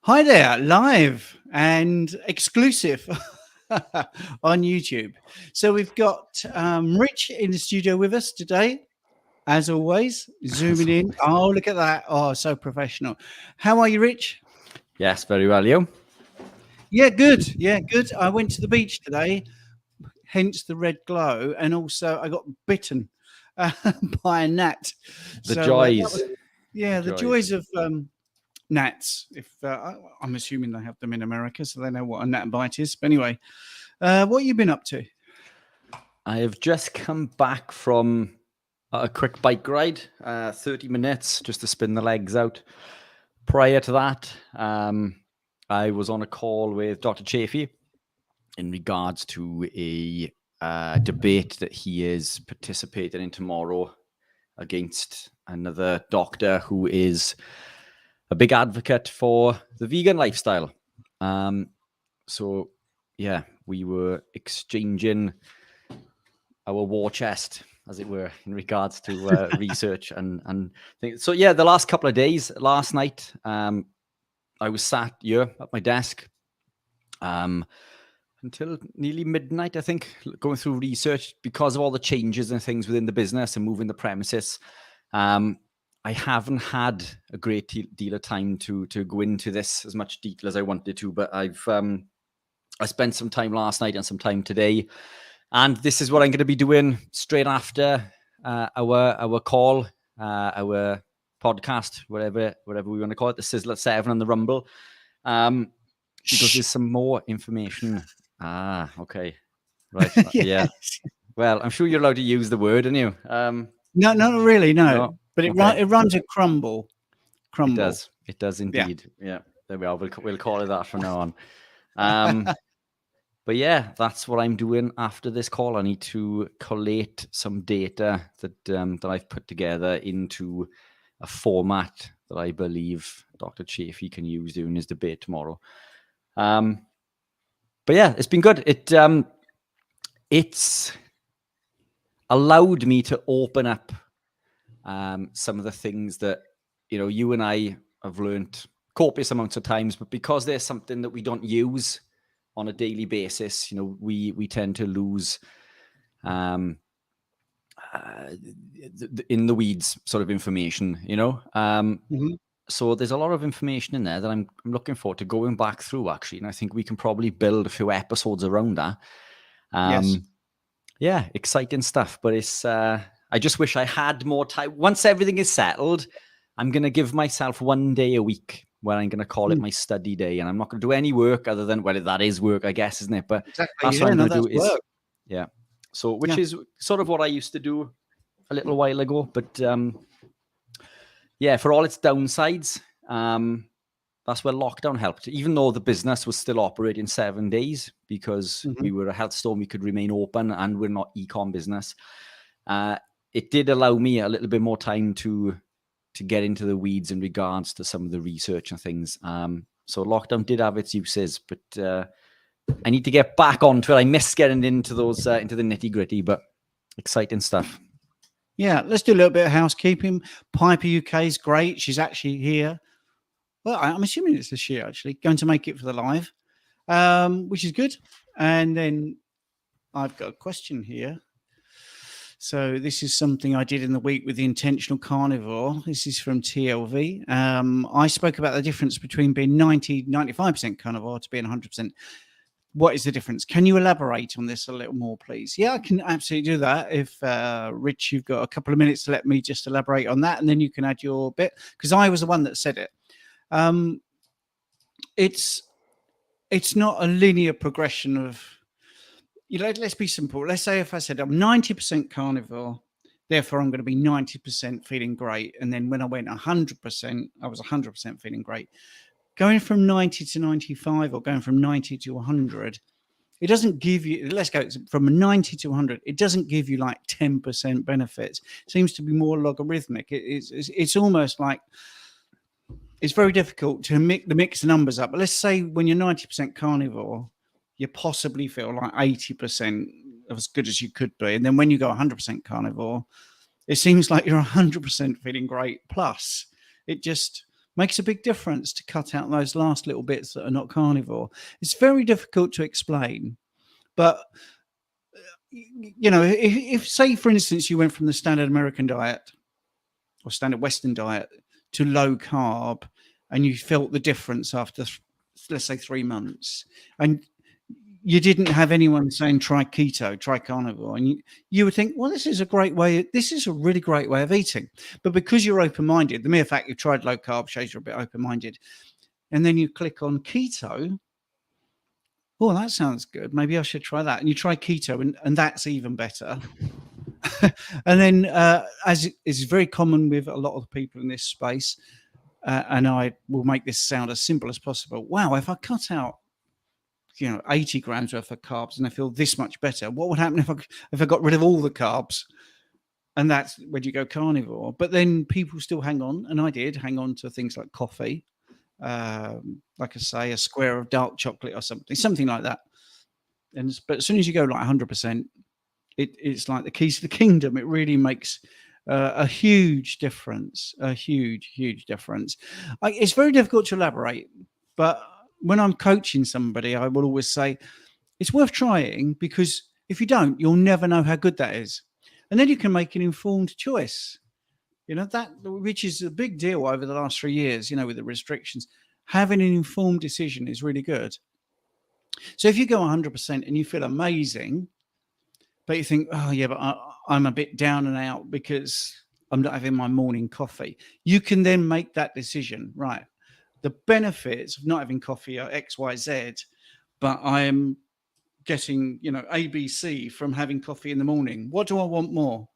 Hi there, live and exclusive on YouTube. So we've got Rich in the studio with us today, as always, zooming in. Oh, look at that. Oh, so professional. How are you, Rich? Yes, very well. You? Yeah, good. Yeah, good. I went to the beach today, hence the red glow. And also I got bitten by a gnat. The So that was, joys. yeah, the Joys. joys of gnats. If I'm assuming they have them in America, so they know what a gnat bite is. But anyway, what have you been up to? I have just come back from a quick bike ride, 30 minutes just to spin the legs out. Prior to that, I was on a call with Dr. Chafee in regards to a debate that he is participating in tomorrow against another doctor who is a big advocate for the vegan lifestyle. So, yeah, we were exchanging our war chest, as it were, in regards to research and things. So, yeah, the last couple of days, last night, I was sat here at my desk until nearly midnight, I think, going through research because of all the changes and things within the business and moving the premises. I haven't had a great deal of time to go into this as much detail as I wanted to, but I spent some time last night and some time today, and this is what I'm going to be doing straight after our call, our podcast, whatever we want to call it, the Sizzler 7 and the Rumble, because there's some more information. Okay, right, yeah. Well, I'm sure you're allowed to use the word, aren't you? No, not really, no. But it runs a crumble. It does indeed. Yeah, there we are. We'll call it that from now on. But yeah, that's what I'm doing after this call. I need to collate some data that I've put together into a format that I believe Dr. Chafee can use during his debate tomorrow. But yeah, it's been good. It's allowed me to open up some of the things that you and I have learned copious amounts of times, but because there's something that we don't use on a daily basis, we tend to lose in the weeds sort of information, So there's a lot of information in there that I'm looking forward to going back through, actually, and I think we can probably build a few episodes around that. Yes. Yeah, exciting stuff, but it's I just wish I had more time. Once everything is settled, I'm going to give myself one day a week where I'm going to call it my study day, and I'm not going to do any work other than, well, that is work, I guess, isn't it? But that's what I'm going to do is, yeah. So, which is sort of what I used to do a little while ago. But yeah, for all its downsides, that's where lockdown helped. Even though the business was still operating 7 days because we were a health store, we could remain open, and we're not e-com business. It did allow me a little bit more time to get into the weeds in regards to some of the research and things. So lockdown did have its uses, but I need to get back onto it. I miss getting into those into the nitty gritty, but exciting stuff. Yeah, let's do a little bit of housekeeping. Piper UK is great. She's actually here. Well, I'm assuming it's this year, actually, going to make it for the live, which is good. And then I've got a question here. So this is something I did in the week with the intentional carnivore. This is from TLV. I spoke about the difference between being 95% carnivore to being 100%. What is the difference? Can you elaborate on this a little more, please? Yeah, I can absolutely do that. If Rich, you've got a couple of minutes to let me just elaborate on that, and then you can add your bit, because I was the one that said it. It's not a linear progression of, let's be simple. Let's say if I said I'm 90% carnivore, therefore I'm going to be 90% feeling great. And then when I went 100%, I was 100% feeling great. Going from 90 to 95 or going from 90 to 100, it doesn't give you, let's go from 90 to 100, it doesn't give you like 10% benefits. It seems to be more logarithmic. It's almost like, it's very difficult to mix the numbers up. But let's say when you're 90% carnivore, you possibly feel like 80% of as good as you could be. And then when you go 100% carnivore, it seems like you're 100% feeling great. Plus, it just makes a big difference to cut out those last little bits that are not carnivore. It's very difficult to explain, but if say, for instance, you went from the standard American diet or standard Western diet to low carb, and you felt the difference after, let's say, 3 months, and you didn't have anyone saying try keto, try carnivore, and you would think, well, this is a really great way of eating. But because you're open-minded, the mere fact you've tried low carb shows you're a bit open-minded, and then you click on keto. Oh, that sounds good. Maybe I should try that. And you try keto, and that's even better. And then, as is very common with a lot of people in this space, and I will make this sound as simple as possible. Wow, if I cut out, 80 grams worth of carbs and I feel this much better, what would happen if I got rid of all the carbs? And that's when you go carnivore. But then people still hang on, and I did hang on to things like coffee. Like I say, a square of dark chocolate or something like that. But as soon as you go like 100%, it's like the keys to the kingdom. It really makes a huge difference, a huge difference. It's very difficult to elaborate, but when I'm coaching somebody, I will always say it's worth trying, because if you don't, you'll never know how good that is. And then you can make an informed choice. That, which is a big deal over the last 3 years, with the restrictions. Having an informed decision is really good. So if you go 100% and you feel amazing, but you think, oh yeah, but I'm a bit down and out because I'm not having my morning coffee, you can then make that decision, right? The benefits of not having coffee are X, Y, Z, but I am getting, ABC from having coffee in the morning. What do I want more?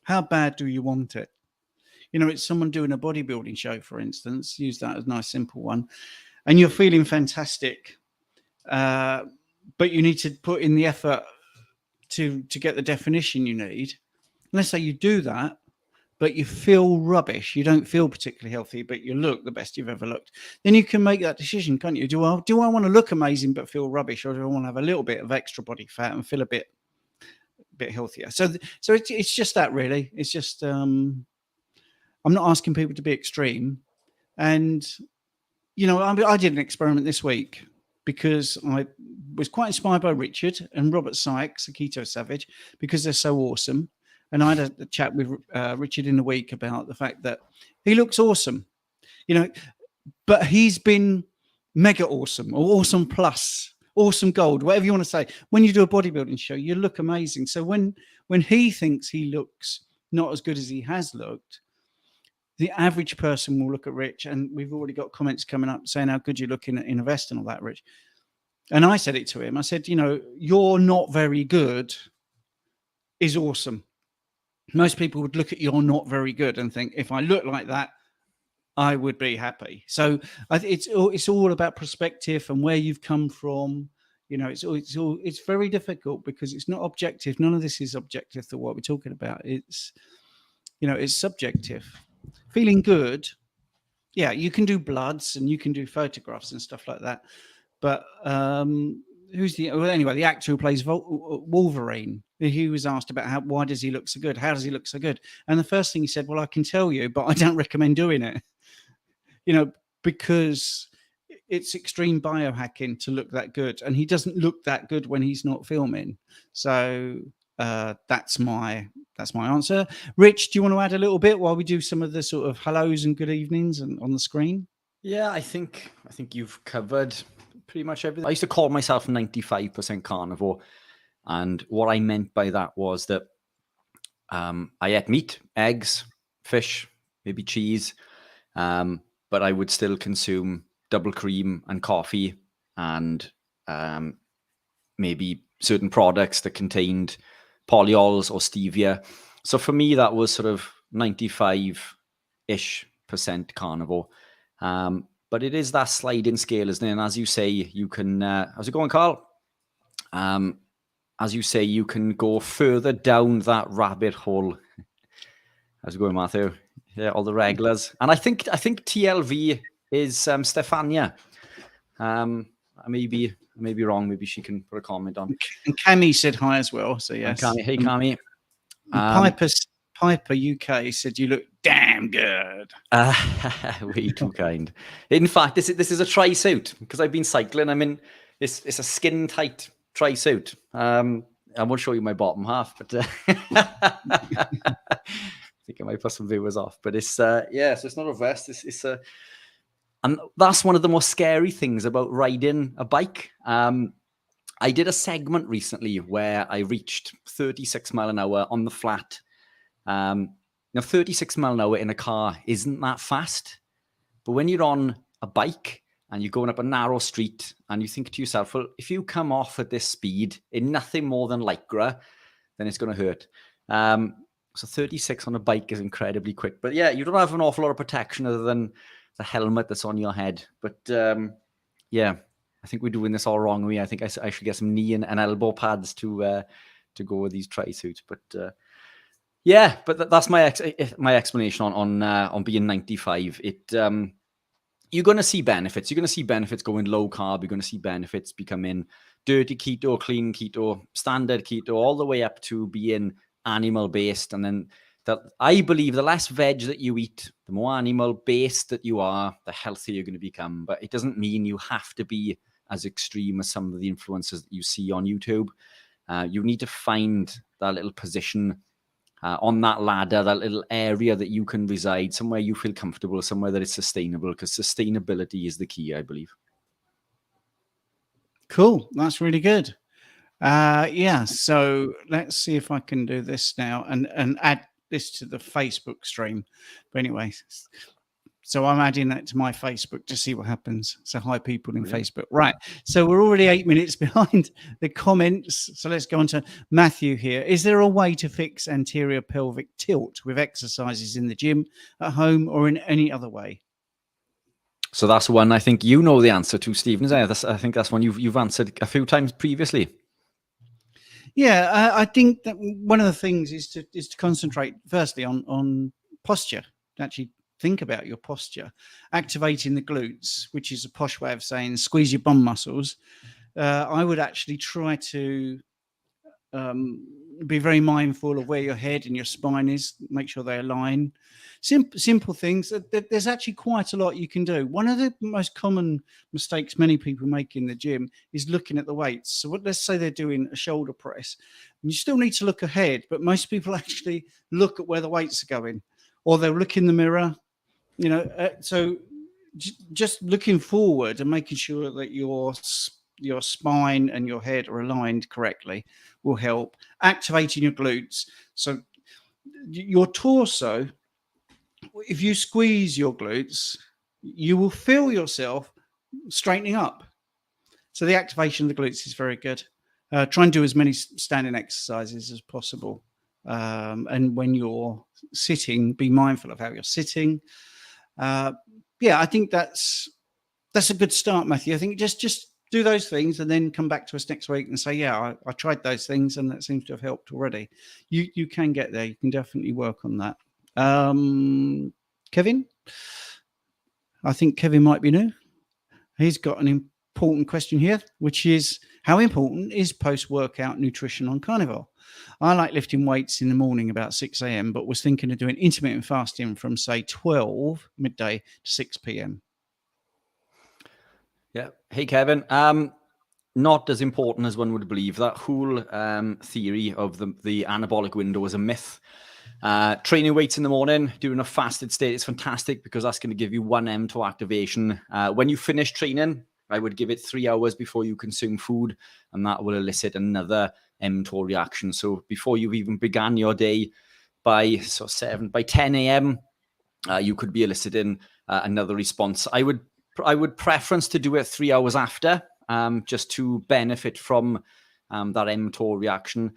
How bad do you want it? It's someone doing a bodybuilding show, for instance, use that as a nice simple one, and you're feeling fantastic, but you need to put in the effort to get the definition you need. Let's say you do that, but you feel rubbish. You don't feel particularly healthy, but you look the best you've ever looked. Then you can make that decision, can't you? Do I want to look amazing but feel rubbish, or do I want to have a little bit of extra body fat and feel a bit healthier? So it's just that, really. It's just I'm not asking people to be extreme. And I did an experiment this week because I was quite inspired by Richard and Robert Sykes, a keto savage, because they're so awesome. And I had a chat with Richard in the week about the fact that he looks awesome, but he's been mega awesome, or awesome plus, awesome gold, whatever you want to say. When you do a bodybuilding show, you look amazing. So when he thinks he looks not as good as he has looked, the average person will look at Rich, and we've already got comments coming up saying how good you look in a vest and all that, Rich. And I said it to him. I said, you're not very good is awesome. Most people would look at you're not very good and think, if I look like that, I would be happy. So it's all about perspective and where you've come from. It's very difficult because it's not objective. None of this is objective to what we're talking about. It's subjective. Feeling good, yeah, you can do bloods and you can do photographs and stuff like that. But the actor who plays Wolverine, he was asked about why does he look so good? How does he look so good? And the first thing he said, well, I can tell you, but I don't recommend doing it. Because it's extreme biohacking to look that good. And he doesn't look that good when he's not filming. So that's my answer. Rich, do you want to add a little bit while we do some of the sort of hellos and good evenings on the screen? Yeah, I think you've covered pretty much everything. I used to call myself 95% carnivore. And what I meant by that was that I ate meat, eggs, fish, maybe cheese, but I would still consume double cream and coffee and maybe certain products that contained polyols or stevia. So for me, that was sort of 95-ish% carnivore. But it is that sliding scale, isn't it? And as you say, you can, how's it going, Carl? As you say, you can go further down that rabbit hole. How's it going, Matthew? Yeah, all the regulars. And I think TLV is Stefania. I may be wrong. Maybe she can put a comment on. And Cami said hi as well. So yes. Hey, Cami. Piper UK said you look damn good. Way too kind. In fact, this is a tri-suit because I've been cycling. I'm in it's a skin tight tri-suit. I won't show you my bottom half, but I think I might put some viewers off. But it's so it's not a vest. It's a, and that's one of the most scary things about riding a bike. I did a segment recently where I reached 36 mile an hour on the flat. Now, 36 mile an hour in a car isn't that fast, but when you're on a bike and you're going up a narrow street and you think to yourself, well, if you come off at this speed in nothing more than lycra, then it's going to hurt. So 36 on a bike is incredibly quick. But yeah, you don't have an awful lot of protection other than the helmet that's on your head. But yeah, I think we're doing this all wrong. I think I should get some knee and elbow pads to go with these tri-suits. But yeah, but that's my explanation on being 95. You're going to see benefits. You're going to see benefits going low carb. You're going to see benefits becoming dirty keto, clean keto, standard keto, all the way up to being animal based. And then I believe the less veg that you eat, the more animal based that you are, the healthier you're going to become. But it doesn't mean you have to be as extreme as some of the influencers that you see on YouTube. You need to find that little position on that ladder, that little area that you can reside, somewhere you feel comfortable, somewhere that is sustainable, because sustainability is the key, I believe. Cool. That's really good. Yeah. So let's see if I can do this now and add this to the Facebook stream. But anyway, so I'm adding that to my Facebook to see what happens. So hi, people in Facebook. Right. So we're already 8 minutes behind the comments. So let's go on to Matthew here. Is there a way to fix anterior pelvic tilt with exercises in the gym, at home, or in any other way? So that's one I think you know the answer to, Stephen. I think that's one you've answered a few times previously. Yeah, I think that one of the things is to concentrate firstly on posture. Actually think about your posture, activating the glutes, which is a posh way of saying squeeze your bum muscles. I would actually try to be very mindful of where your head and your spine is, make sure they align. Simple things. There's actually quite a lot you can do. One of the most common mistakes many people make in the gym is looking at the weights. So let's say they're doing a shoulder press. You still need to look ahead, but most people actually look at where the weights are going, or they'll look in the mirror. So just looking forward and making sure that your spine and your head are aligned correctly will help. Activating your glutes. So your torso, if you squeeze your glutes, you will feel yourself straightening up. So the activation of the glutes is very good. Try and do as many standing exercises as possible. And when you're sitting, be mindful of how you're sitting. I think that's a good start, Matthew. I think just do those things and then come back to us next week and say, yeah, I tried those things and that seems to have helped already. You can get there. You can definitely work on that. Kevin, I think Kevin might be new. He's got an important question here, which is how important is post-workout nutrition on Carnivore? I like lifting weights in the morning about 6 a.m., but was thinking of doing intermittent fasting from, say, 12 midday to 6 p.m. Yeah. Hey, Kevin. Not as important as one would believe. That whole theory of the anabolic window is a myth. Training weights in the morning, doing a fasted state is fantastic because that's going to give you 1 mTOR activation. When you finish training, I would give it 3 hours before you consume food, and that will elicit another mTOR reaction. So before you've even began your day, by 10 a.m., you could be eliciting another response. I would preference to do it 3 hours after, just to benefit from that mTOR reaction,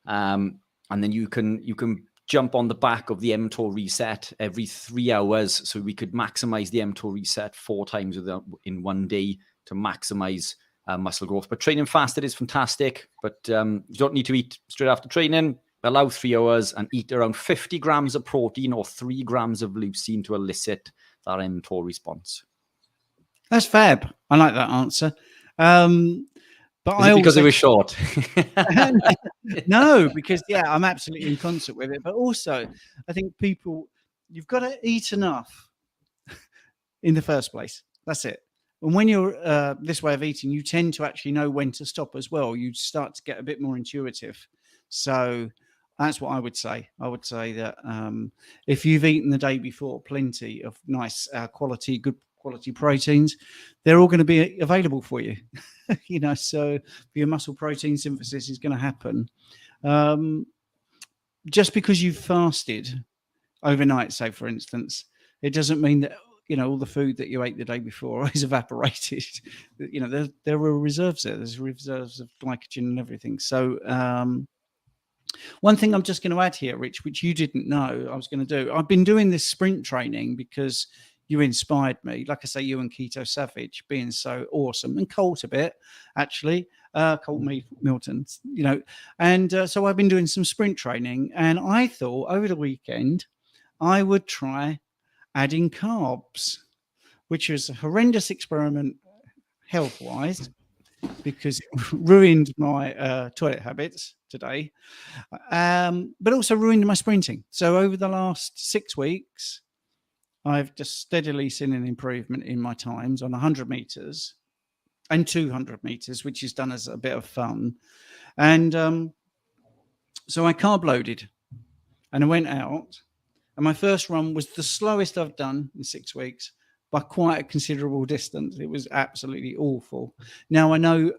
and then you can jump on the back of the mTOR reset every 3 hours. So we could maximize the mTOR reset 4 times in one day to maximize muscle growth. But training fasted is fantastic, but you don't need to eat straight after training. Allow 3 hours and eat around 50 grams of protein or 3 grams of leucine to elicit that mTOR response. That's fab. I like that answer. But Is it because it was short? No, because I'm absolutely in concert with it. But also, I think you've got to eat enough in the first place. That's it. And when you're this way of eating, you tend to actually know when to stop as well. You start to get a bit more intuitive. So that's what I would say. I would say that if you've eaten the day before plenty of nice good quality proteins, they're all going to be available for you. So your muscle protein synthesis is going to happen. Just because you've fasted overnight, say for instance, it doesn't mean that all the food that you ate the day before is evaporated. There are reserves there. There's reserves of glycogen and everything. So one thing I'm just going to add here, Rich, which you didn't know I was going to do. I've been doing this sprint training because you inspired me. Like I say, you and Keto Savage being so awesome, and Colt a bit, actually. Colt Milton, and so I've been doing some sprint training, and I thought over the weekend I would try adding carbs, which was a horrendous experiment health-wise because it ruined my toilet habits today, but also ruined my sprinting. So over the last 6 weeks, I've just steadily seen an improvement in my times on 100 meters and 200 meters, which is done as a bit of fun. And so I carb loaded and I went out, and my first run was the slowest I've done in 6 weeks by quite a considerable distance. It was absolutely awful. Now I know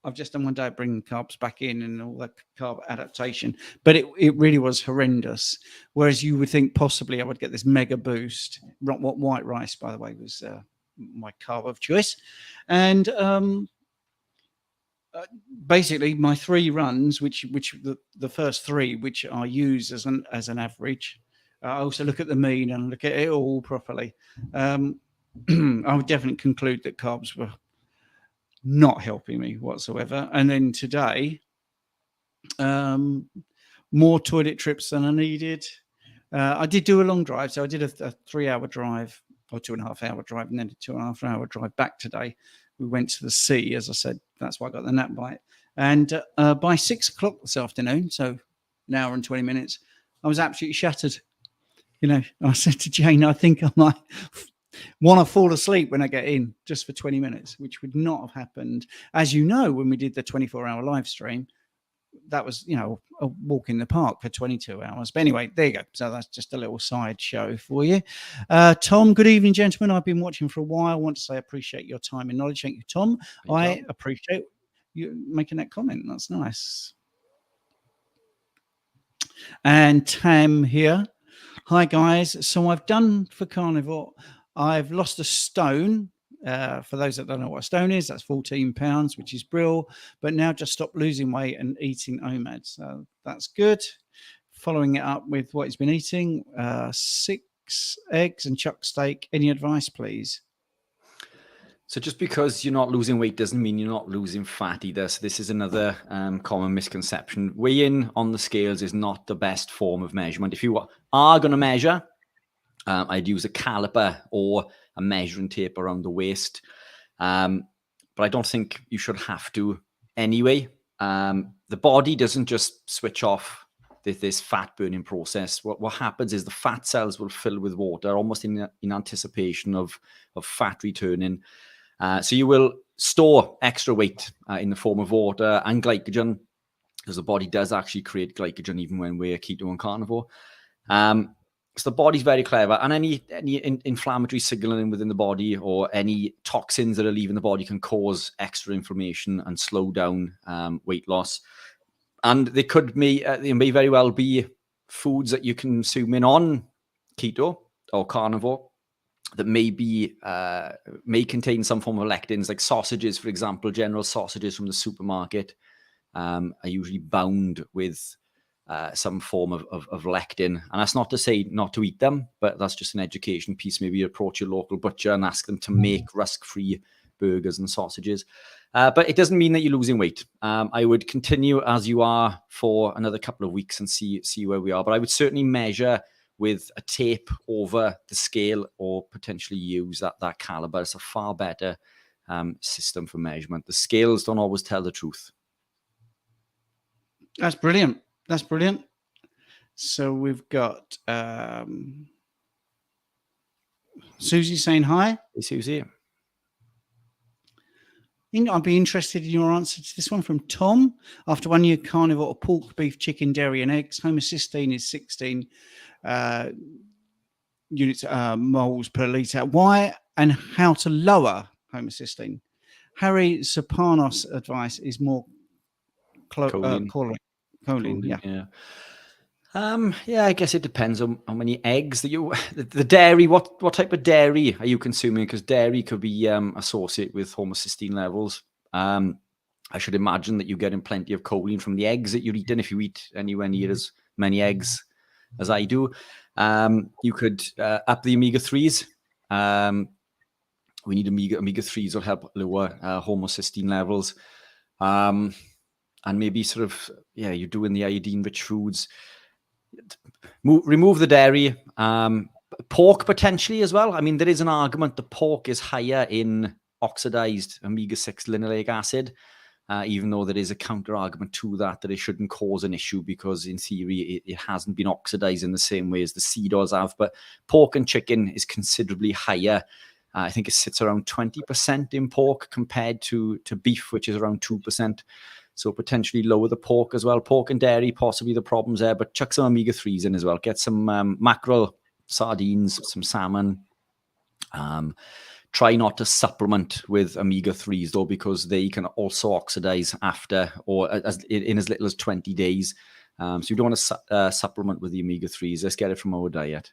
I've just done one day of bringing carbs back in and all that carb adaptation, but it really was horrendous. Whereas you would think possibly I would get this mega boost. What white rice, by the way, was my carb of choice. And basically my 3 runs, which the first 3, which I use as an average, I also look at the mean and look at it all properly. I would definitely conclude that carbs were not helping me whatsoever. And then today, more toilet trips than I needed. I did do a long drive, so I did a 3-hour drive or 2.5-hour drive, and then a 2.5-hour drive back today. We went to the sea, as I said. That's why I got the nap bite. And by 6 o'clock this afternoon, so an hour and 20 minutes, I was absolutely shattered. I said to Jane, I think I might want to fall asleep when I get in just for 20 minutes, which would not have happened. As you know, when we did the 24-hour live stream, that was, a walk in the park for 22 hours. But anyway, there you go. So that's just a little side show for you. Tom, good evening, gentlemen. I've been watching for a while. I want to say I appreciate your time and knowledge. Thank you, Tom. I appreciate you making that comment. That's nice. And Tam here. Hi, guys. So I've done for Carnivore. I've lost a stone. For those that don't know what a stone is, that's 14 pounds, which is brill. But now just stop losing weight and eating OMAD. So that's good. Following it up with what he's been eating, 6 eggs and chuck steak. Any advice, please? So just because you're not losing weight doesn't mean you're not losing fat either. So this is another common misconception. Weighing on the scales is not the best form of measurement. If you are going to measure, I'd use a caliper or a measuring tape around the waist. But I don't think you should have to anyway. The body doesn't just switch off this fat burning process. What happens is the fat cells will fill with water almost in anticipation of fat returning. So you will store extra weight in the form of water and glycogen, because the body does actually create glycogen even when we're keto and carnivore. So the body's very clever, and any inflammatory signaling within the body or any toxins that are leaving the body can cause extra inflammation and slow down weight loss. And they may very well be foods that you consume on keto or carnivore that may contain some form of lectins, like sausages, for example. General sausages from the supermarket are usually bound with some form of lectin. And that's not to say not to eat them, but that's just an education piece. Maybe you approach your local butcher and ask them to make rusk-free burgers and sausages. But it doesn't mean that you're losing weight. I would continue as you are for another couple of weeks and see where we are. But I would certainly measure with a tape over the scale, or potentially use that caliber. It's a far better system for measurement. The scales don't always tell the truth. That's brilliant. That's brilliant. So we've got Susie saying hi. Hey, Susie. I'd be interested in your answer to this one from Tom. After 1 year carnivore of pork, beef, chicken, dairy, and eggs, homocysteine is 16 units moles per litre. Why and how to lower homocysteine? Harry Sopanos' advice is more choline. Yeah. Yeah, I guess it depends on how many eggs that you. The dairy. What type of dairy are you consuming? Because dairy could be associated with homocysteine levels. I should imagine that you're getting plenty of choline from the eggs that you're eating. If you eat anywhere near as many eggs as I do, you could up the omega-3s. We need omega-3s will help lower homocysteine levels. And maybe sort of, you're doing the iodine-rich foods. Remove the dairy. Pork potentially as well. I mean, there is an argument that pork is higher in oxidized omega-6 linoleic acid, even though there is a counter argument to that it shouldn't cause an issue because in theory it hasn't been oxidized in the same way as the seed oils have. But pork and chicken is considerably higher. I think it sits around 20% in pork compared to beef, which is around 2%. So potentially lower the pork as well. Pork and dairy, possibly the problems there, but chuck some omega-3s in as well. Get some mackerel, sardines, some salmon. Try not to supplement with omega-3s though, because they can also oxidize after or in as little as 20 days. So you don't want to supplement with the omega-3s. Let's get it from our diet.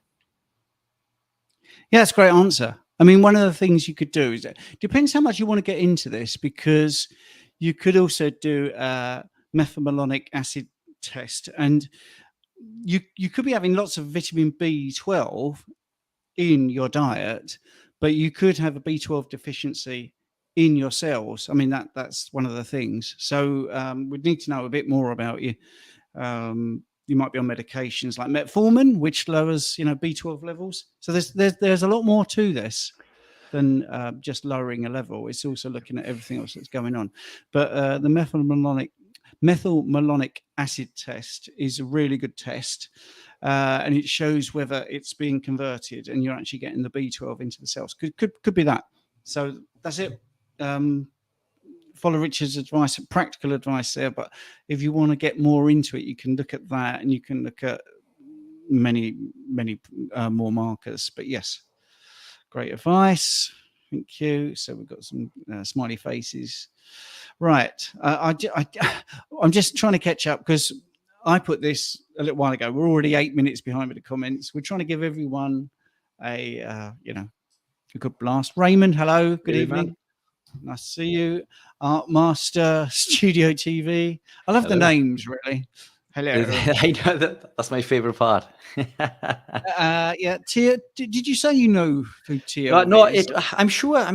Yeah, that's a great answer. I mean, one of the things you could do is, it depends how much you want to get into this, because you could also do a methylmalonic acid test, and you could be having lots of vitamin B12 in your diet, but you could have a B12 deficiency in your cells. I mean, that's one of the things. So we'd need to know a bit more about you. You might be on medications like metformin, which lowers, B12 levels. So there's a lot more to this than just lowering a level. It's also looking at everything else that's going on. But the methylmalonic acid test is a really good test, and it shows whether it's being converted and you're actually getting the B12 into the cells. Could be that. So that's it. Follow Richard's advice, practical advice there. But if you want to get more into it, you can look at that, and you can look at many more markers. But yes, great advice. Thank you. So we've got some smiley faces. Right. I'm just trying to catch up because I put this a little while ago. We're already 8 minutes behind with the comments. We're trying to give everyone a good blast. Raymond, hello. Good evening. Man. Nice to see you. Art Master, Studio TV. I love the names, really. Hello. I know that's my favorite part. Yeah, Tia. Did you say you know who Tia? No, I'm sure.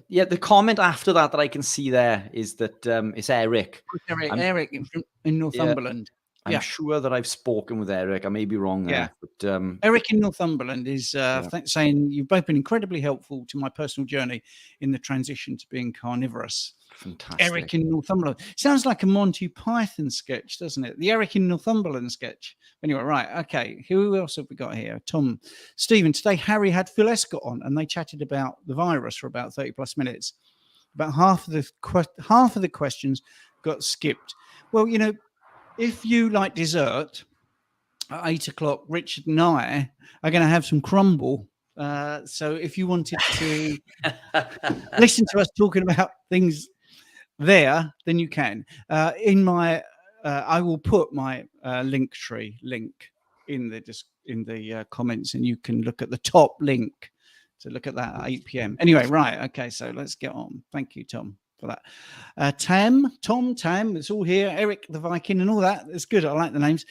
Yeah, the comment after that I can see there is that it's Eric. Eric in Northumberland. I'm sure that I've spoken with Eric. I may be wrong there, but Eric in Northumberland is saying you've both been incredibly helpful to my personal journey in the transition to being carnivorous. Fantastic. Eric in Northumberland sounds like a Monty Python sketch, doesn't it? The Eric in Northumberland sketch. Anyway, right, okay. Who else have we got here? Tom, Stephen. Today, Harry had Phil Escott on, and they chatted about the virus for about 30+ minutes. About half of the questions got skipped. Well, if you like dessert at 8 o'clock, Richard and I are going to have some crumble. So if you wanted to listen to us talking about things there, then you can. I will put my Linktree link in the comments, and you can look at the top link to look at that at 8 p.m. Anyway, right. Okay, so let's get on. Thank you, Tom, for that. Tam, it's all here. Eric the Viking and all that. It's good. I like the names.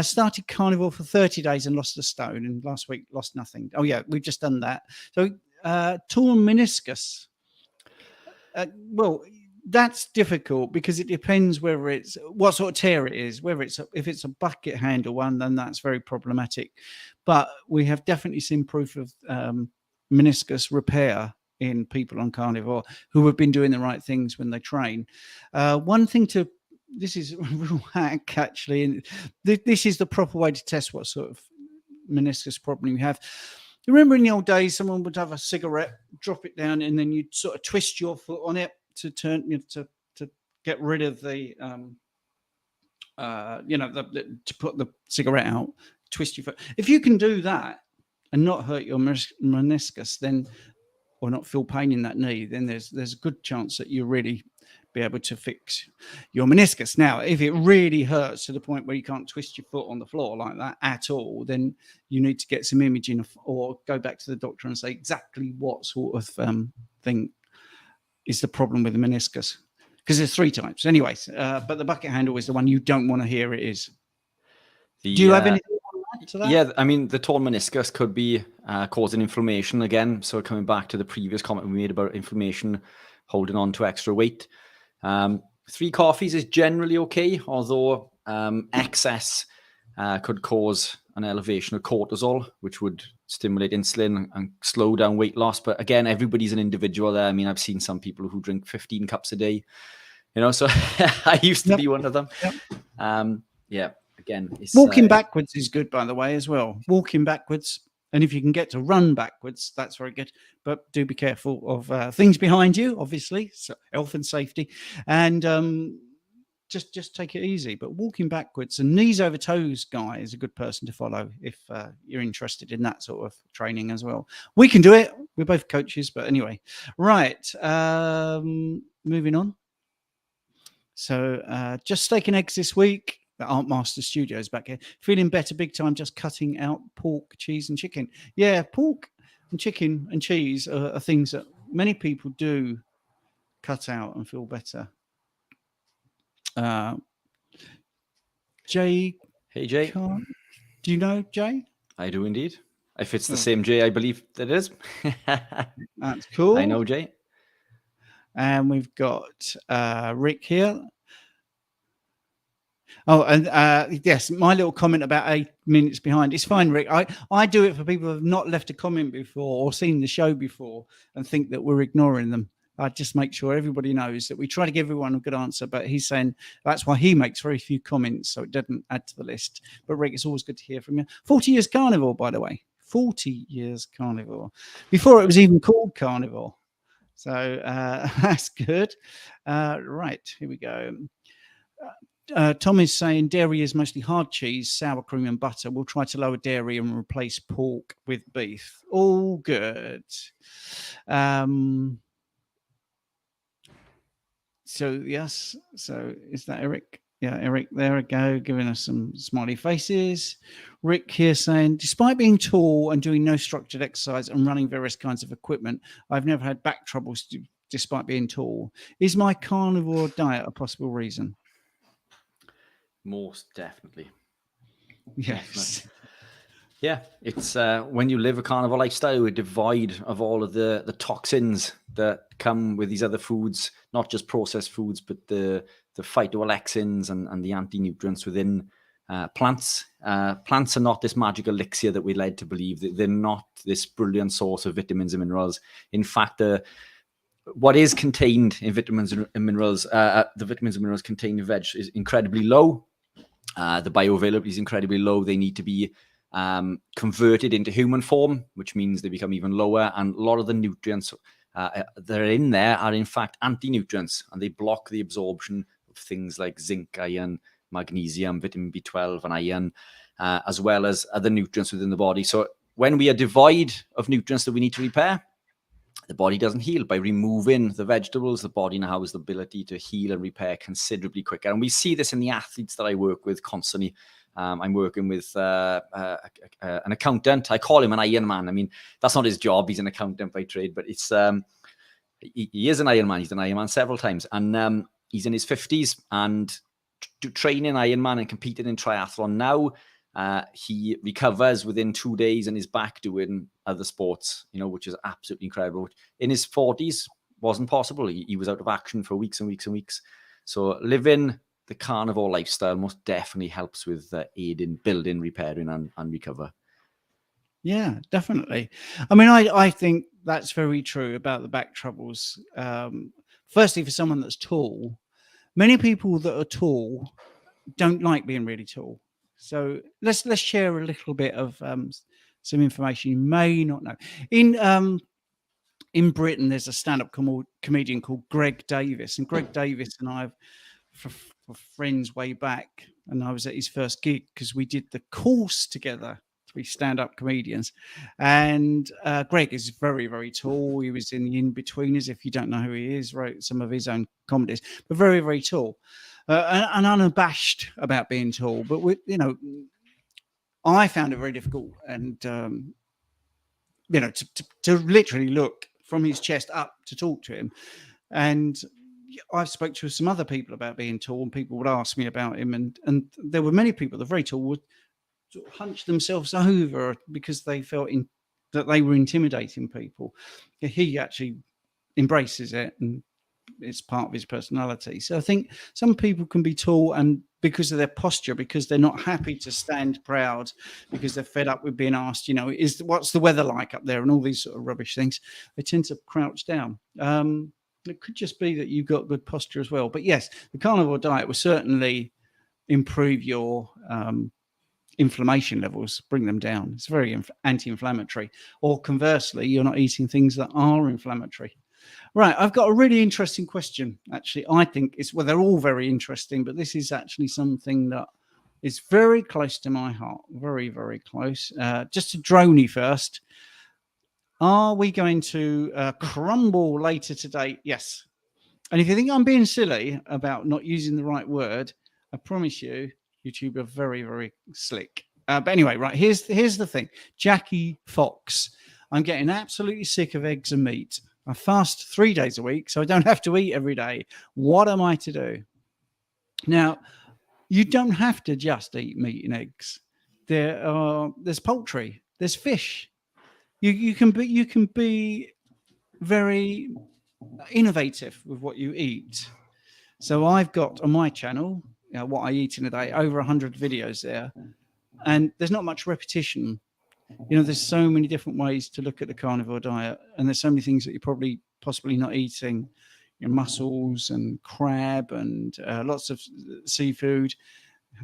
Started carnivore for 30 days and lost a stone, and last week lost nothing. Oh yeah, we've just done that. So torn meniscus. Well, that's difficult because it depends whether it's what sort of tear it is. If it's a bucket handle one, then that's very problematic. But we have definitely seen proof of meniscus repair in people on carnivore who have been doing the right things when they train. One thing this is a real hack actually, and this is the proper way to test what sort of meniscus problem you have. You remember in the old days, someone would have a cigarette, drop it down, and then you'd sort of twist your foot on it to turn to get rid of the to put the cigarette out, twist your foot. If you can do that and not hurt your meniscus, then, or not feel pain in that knee, then there's a good chance that you'll really be able to fix your meniscus. Now, if it really hurts to the point where you can't twist your foot on the floor like that at all, then you need to get some imaging or go back to the doctor and say exactly what sort of thing is the problem with the meniscus. Because there's 3 types. Anyways, but the bucket handle is the one you don't want to hear it is. Do you have anything to add to that? Yeah, I mean, the torn meniscus could be causing inflammation again. So coming back to the previous comment we made about inflammation, holding on to extra weight. 3 coffees is generally okay, although excess could cause an elevation of cortisol, which would stimulate insulin and slow down weight loss. But again, everybody's an individual there. I mean, I've seen some people who drink 15 cups a day, so I used to be one of them. Yeah, again, walking backwards is good, by the way, as well. Walking backwards. And if you can get to run backwards, that's very good. But do be careful of things behind you, obviously, so health and safety. And just take it easy. But walking backwards and knees over toes guy is a good person to follow if you're interested in that sort of training as well. We can do it. We're both coaches. But anyway, right. Moving on. So just steak and eggs this week. The Art Master Studios back here. Feeling better big time, just cutting out pork, cheese and chicken. Yeah, pork and chicken and cheese are things that many people do cut out and feel better. Jay. Hey, Jay. Do you know Jay? I do indeed. If it's the same Jay, I believe that it is. That's cool. I know Jay. And we've got Rick here. Oh, and yes, my little comment about 8 minutes behind. It's fine, Rick. I do it for people who have not left a comment before or seen the show before and think that we're ignoring them. I just make sure everybody knows that we try to give everyone a good answer, but he's saying that's why he makes very few comments, so it doesn't add to the list. But Rick, it's always good to hear from you. 40 years carnivore, by the way. 40 years carnivore. Before it was even called carnivore. So that's good. Right, here we go. Tom is saying dairy is mostly hard cheese, sour cream and butter. We'll try to lower dairy and replace pork with beef. All good. So, yes. So is that Eric? Yeah, Eric, there we go, giving us some smiley faces. Rick here saying, despite being tall and doing no structured exercise and running various kinds of equipment, I've never had back troubles despite being tall. Is my carnivore diet a possible reason? Most definitely. Yes. Definitely. Yeah, it's when you live a carnivore lifestyle, we're devoid of all of the toxins that come with these other foods, not just processed foods, but the phytoalexins and the anti-nutrients within plants. Plants are not this magical elixir that we're led to believe. They're not this brilliant source of vitamins and minerals. In fact, what is contained in vitamins and minerals, the vitamins and minerals contained in veg is incredibly low. The bioavailability is incredibly low. They need to be converted into human form, which means they become even lower. And a lot of the nutrients that are in there are in fact anti-nutrients, and they block the absorption of things like zinc, iron, magnesium, vitamin B12 and iron, as well as other nutrients within the body. So when we are devoid of nutrients that we need to repair, the body doesn't heal. By removing the vegetables, the body now has the ability to heal and repair considerably quicker. And we see this in the athletes that I work with constantly. I'm working with an accountant. I call him an Iron Man. I mean, that's not his job. He's an accountant by trade, but it's he is an Iron Man. He's an Iron Man several times. And he's in his 50s and training Ironman and competing in triathlon now. He recovers within 2 days and is back doing other sports, which is absolutely incredible. In his 40s, wasn't possible. He was out of action for weeks and weeks and weeks. So living the carnivore lifestyle most definitely helps with aiding, building, repairing and recover. Yeah, definitely. I mean, I think That's very true about the back troubles. Firstly, for someone that's tall, many people that are tall don't like being really tall. So let's share a little bit of some information you may not know. In Britain, there's a stand-up comedian called Greg Davis, and Greg Davis and I were friends way back, and I was at his first gig because we did the course together to be stand-up comedians. And Greg is very, very tall. He was in the In-Betweeners. If you don't know who he is, wrote some of his own comedies, but very, very tall. And unabashed about being tall, but I found it very difficult, and to literally look from his chest up to talk to him. And I've spoke to some other people about being tall, and people would ask me about him, and there were many people that are very tall would sort of hunch themselves over because they felt that they were intimidating people. He actually embraces it, and it's part of his personality. So I think some people can be tall, and because of their posture, because they're not happy to stand proud, because they're fed up with being asked, what's the weather like up there, and all these sort of rubbish things, they tend to crouch down. It could just be that you've got good posture as well. But yes, the carnivore diet will certainly improve your inflammation levels, bring them down. It's very anti-inflammatory. Or conversely, you're not eating things that are inflammatory. Right, I've got a really interesting question. Actually, I think they're all very interesting, but this is actually something that is very close to my heart. Very, very close. Just a droney first. Are we going to crumble later today? Yes. And if you think I'm being silly about not using the right word, I promise you, YouTube are very, very slick. But anyway, right, here's the thing. Jackie Fox. I'm getting absolutely sick of eggs and meat. I fast 3 days a week, so I don't have to eat every day. What am I to do? Now, you don't have to just eat meat and eggs. There's poultry, there's fish. You can be very innovative with what you eat. So I've got on my channel, what I eat in a day, over 100 videos there, and there's not much repetition. There's so many different ways to look at the carnivore diet, and there's so many things that you're possibly not eating. Mussels and crab and lots of seafood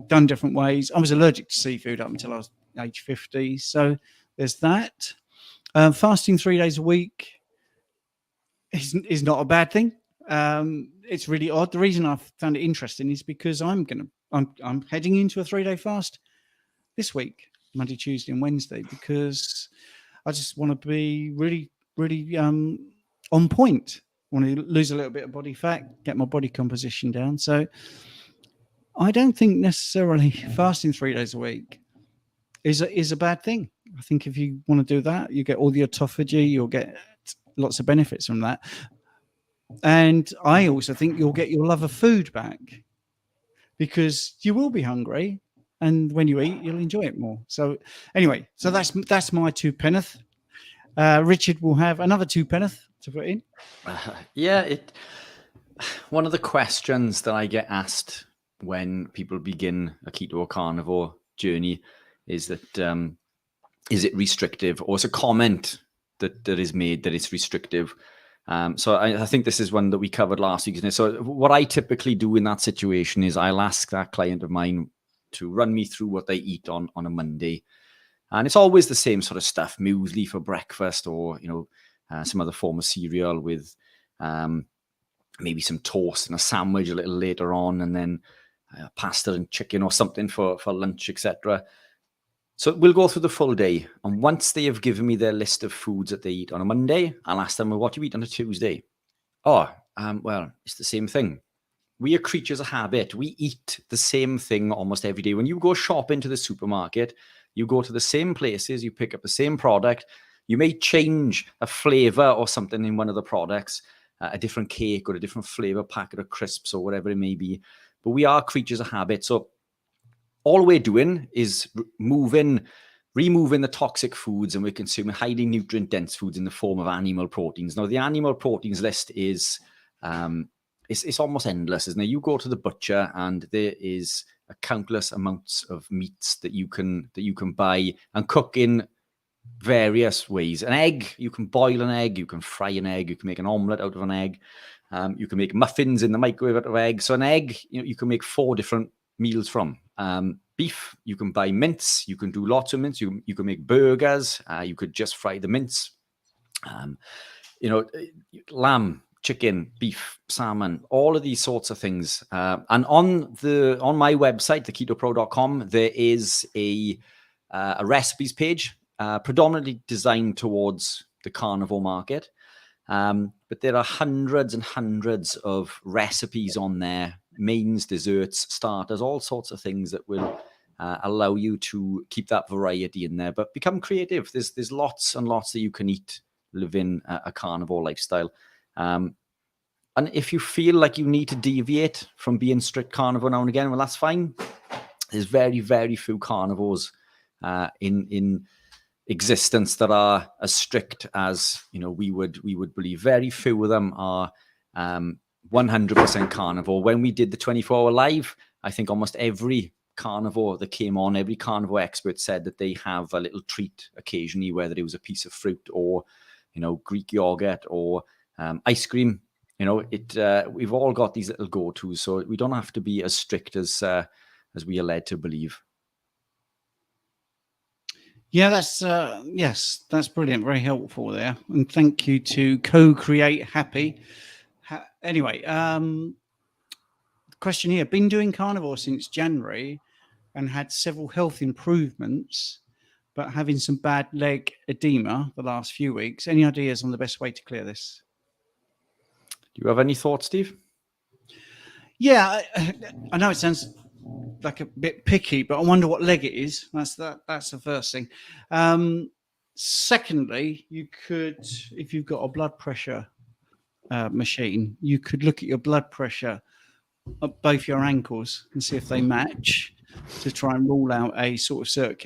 done different ways. I was allergic to seafood up until I was age 50. So there's that. Fasting 3 days a week is not a bad thing. It's really odd. The reason I found it interesting is because I'm heading into a 3-day fast this week, Monday, Tuesday, and Wednesday, because I just want to be really, really on point. I want to lose a little bit of body fat, get my body composition down. So I don't think necessarily fasting 3 days a week is a bad thing. I think if you want to do that, you get all the autophagy, you'll get lots of benefits from that. And I also think you'll get your love of food back, because you will be hungry, and when you eat, you'll enjoy it more. So anyway, that's my 2 penneth. Richard will have another 2 penneth to put in. One of the questions that I get asked when people begin a keto or carnivore journey is that is it restrictive, or it's a comment that is made that it's restrictive. So I think this is one that we covered last week. So what I typically do in that situation is I'll ask that client of mine to run me through what they eat on a Monday. And it's always the same sort of stuff: muesli for breakfast, or some other form of cereal with maybe some toast and a sandwich a little later on, and then pasta and chicken or something for lunch, etc. So we'll go through the full day, and once they have given me their list of foods that they eat on a Monday, I'll ask them, well, what do you eat on a Tuesday? Well, it's the same thing. We are creatures of habit. We eat the same thing almost every day. When you go shopping to the supermarket, you go to the same places, you pick up the same product. You may change a flavor or something in one of the products, a different cake or a different flavor packet of crisps or whatever it may be. But we are creatures of habit. So all we're doing is removing the toxic foods, and we're consuming highly nutrient-dense foods in the form of animal proteins. Now, the animal proteins list is it's almost endless, isn't it? You go to the butcher, and there is a countless amounts of meats that you can buy and cook in various ways. An egg, you can boil an egg, you can fry an egg, you can make an omelette out of an egg. You can make muffins in the microwave out of egg. So an egg, you can make 4 different meals from. Beef, you can buy mince. You can do lots of mince. You can make burgers. You could just fry the mince. Lamb, chicken, beef, salmon, all of these sorts of things. And on my website, theketo-pro.com, there is a recipes page, predominantly designed towards the carnivore market. But there are hundreds and hundreds of recipes on there, mains, desserts, starters, all sorts of things that will allow you to keep that variety in there, but become creative. There's lots and lots that you can eat living a carnivore lifestyle. And if you feel like you need to deviate from being strict carnivore now and again, well, that's fine. There's very, very few carnivores in existence that are as strict as we would believe. Very few of them are 100% carnivore. When we did the 24-hour live, I think almost every carnivore that came on, every carnivore expert said that they have a little treat occasionally, whether it was a piece of fruit or Greek yogurt or ice cream. We've all got these little go-tos, so we don't have to be as strict as we are led to believe. Yeah, that's that's brilliant. Very helpful there. And thank you to Co-Create Happy. Anyway, question here. Been doing carnivore since January and had several health improvements, but having some bad leg edema the last few weeks. Any ideas on the best way to clear this? Do you have any thoughts, Steve? Yeah, I know it sounds like a bit picky, but I wonder what leg it is. That's the first thing. Secondly, you could, if you've got a blood pressure machine, you could look at your blood pressure at both your ankles and see if they match, to try and rule out a sort of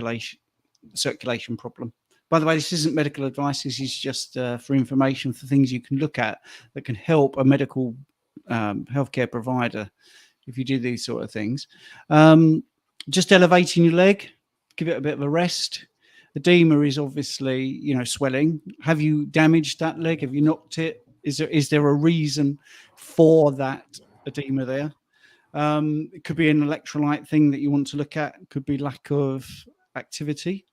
circulation problem. By the way, this isn't medical advice. This is just for information, for things you can look at that can help a medical healthcare provider if you do these sort of things. Just elevating your leg, give it a bit of a rest. Edema is obviously, swelling. Have you damaged that leg? Have you knocked it? Is there a reason for that edema there? It could be an electrolyte thing that you want to look at. It could be lack of activity.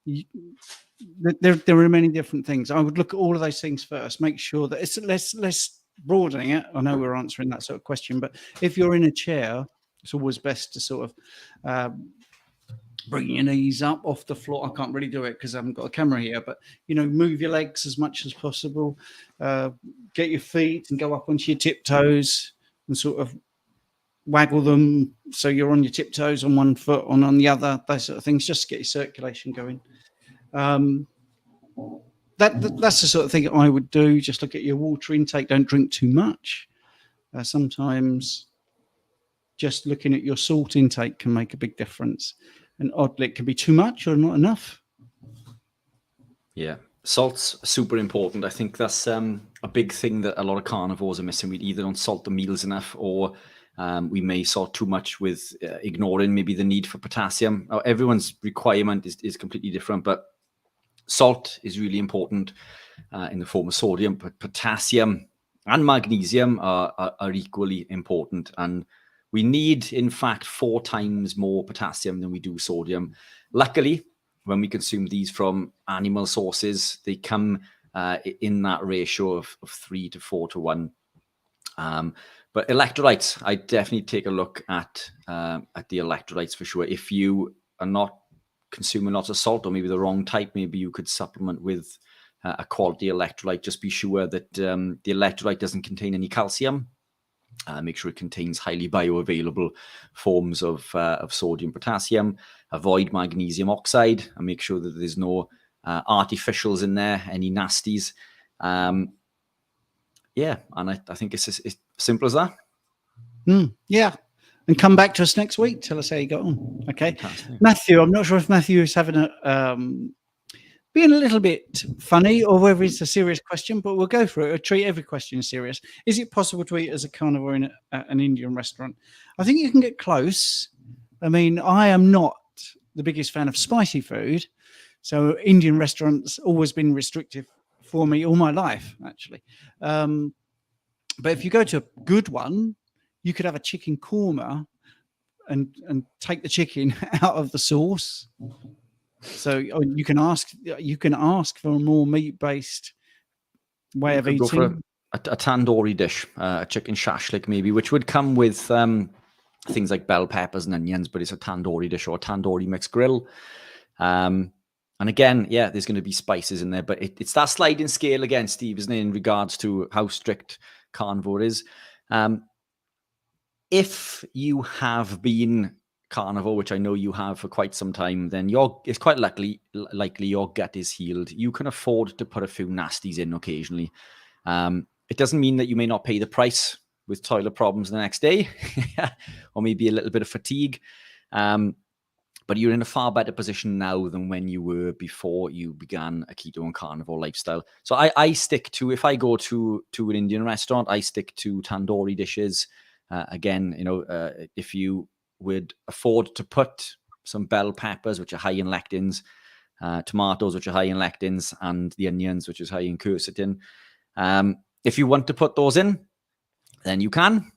There are many different things. I would look at all of those things first. Make sure that it's less broadening it. I know we're answering that sort of question, but if you're in a chair, it's always best to sort of bring your knees up off the floor. I can't really do it because I haven't got a camera here, but move your legs as much as possible. Get your feet and go up onto your tiptoes and sort of waggle them so you're on your tiptoes on one foot, on the other, those sort of things, just to get your circulation going. That's the sort of thing I would do. Just look at your water intake. Don't drink too much. Sometimes just looking at your salt intake can make a big difference. And oddly, it can be too much or not enough. Yeah. Salt's super important. I think that's a big thing that a lot of carnivores are missing. We either don't salt the meals enough, or we may salt too much with ignoring maybe the need for potassium. Everyone's requirement is completely different, but salt is really important in the form of sodium, but potassium and magnesium are equally important. And we need, in fact, 4 times more potassium than we do sodium. Luckily, when we consume these from animal sources, they come in that ratio of 3 to 4 to 1. But electrolytes, I definitely take a look at the electrolytes for sure. If you are not consuming lots of salt, or maybe the wrong type, maybe you could supplement with a quality electrolyte. Just be sure that the electrolyte doesn't contain any calcium. Make sure it contains highly bioavailable forms of sodium, potassium. Avoid magnesium oxide, and make sure that there's no artificials in there, any nasties. Yeah, and I think it's as simple as that. Yeah. And come back to us next week. Tell us how you got on. Okay. Fantastic. Matthew, I'm not sure if Matthew is having being a little bit funny or whether it's a serious question, but we'll go for it. We'll treat every question serious. Is it possible to eat as a carnivore in an Indian restaurant? I think you can get close. I mean, I am not the biggest fan of spicy food, So Indian restaurants always been restrictive for me all my life, actually. But if you go to a good one, you could have a chicken korma and take the chicken out of the sauce. So you can ask for a more meat-based way of eating. Go for a tandoori dish, a chicken shashlik maybe, which would come with things like bell peppers and onions, but it's a tandoori dish or a tandoori mixed grill. And again, yeah, there's going to be spices in there, but it's that sliding scale again, Steve, isn't it, in regards to how strict carnivore is. If you have been carnivore, which I know you have for quite some time, then it's quite likely your gut is healed. You can afford to put a few nasties in occasionally. It doesn't mean that you may not pay the price with toilet problems the next day, or maybe a little bit of fatigue. But you're in a far better position now than when you were before you began a keto and carnivore lifestyle. So I stick to, if I go to an Indian restaurant, I stick to tandoori dishes. Again, if you would afford to put some bell peppers, which are high in lectins, tomatoes, which are high in lectins, and the onions, which is high in quercetin. If you want to put those in, then you can.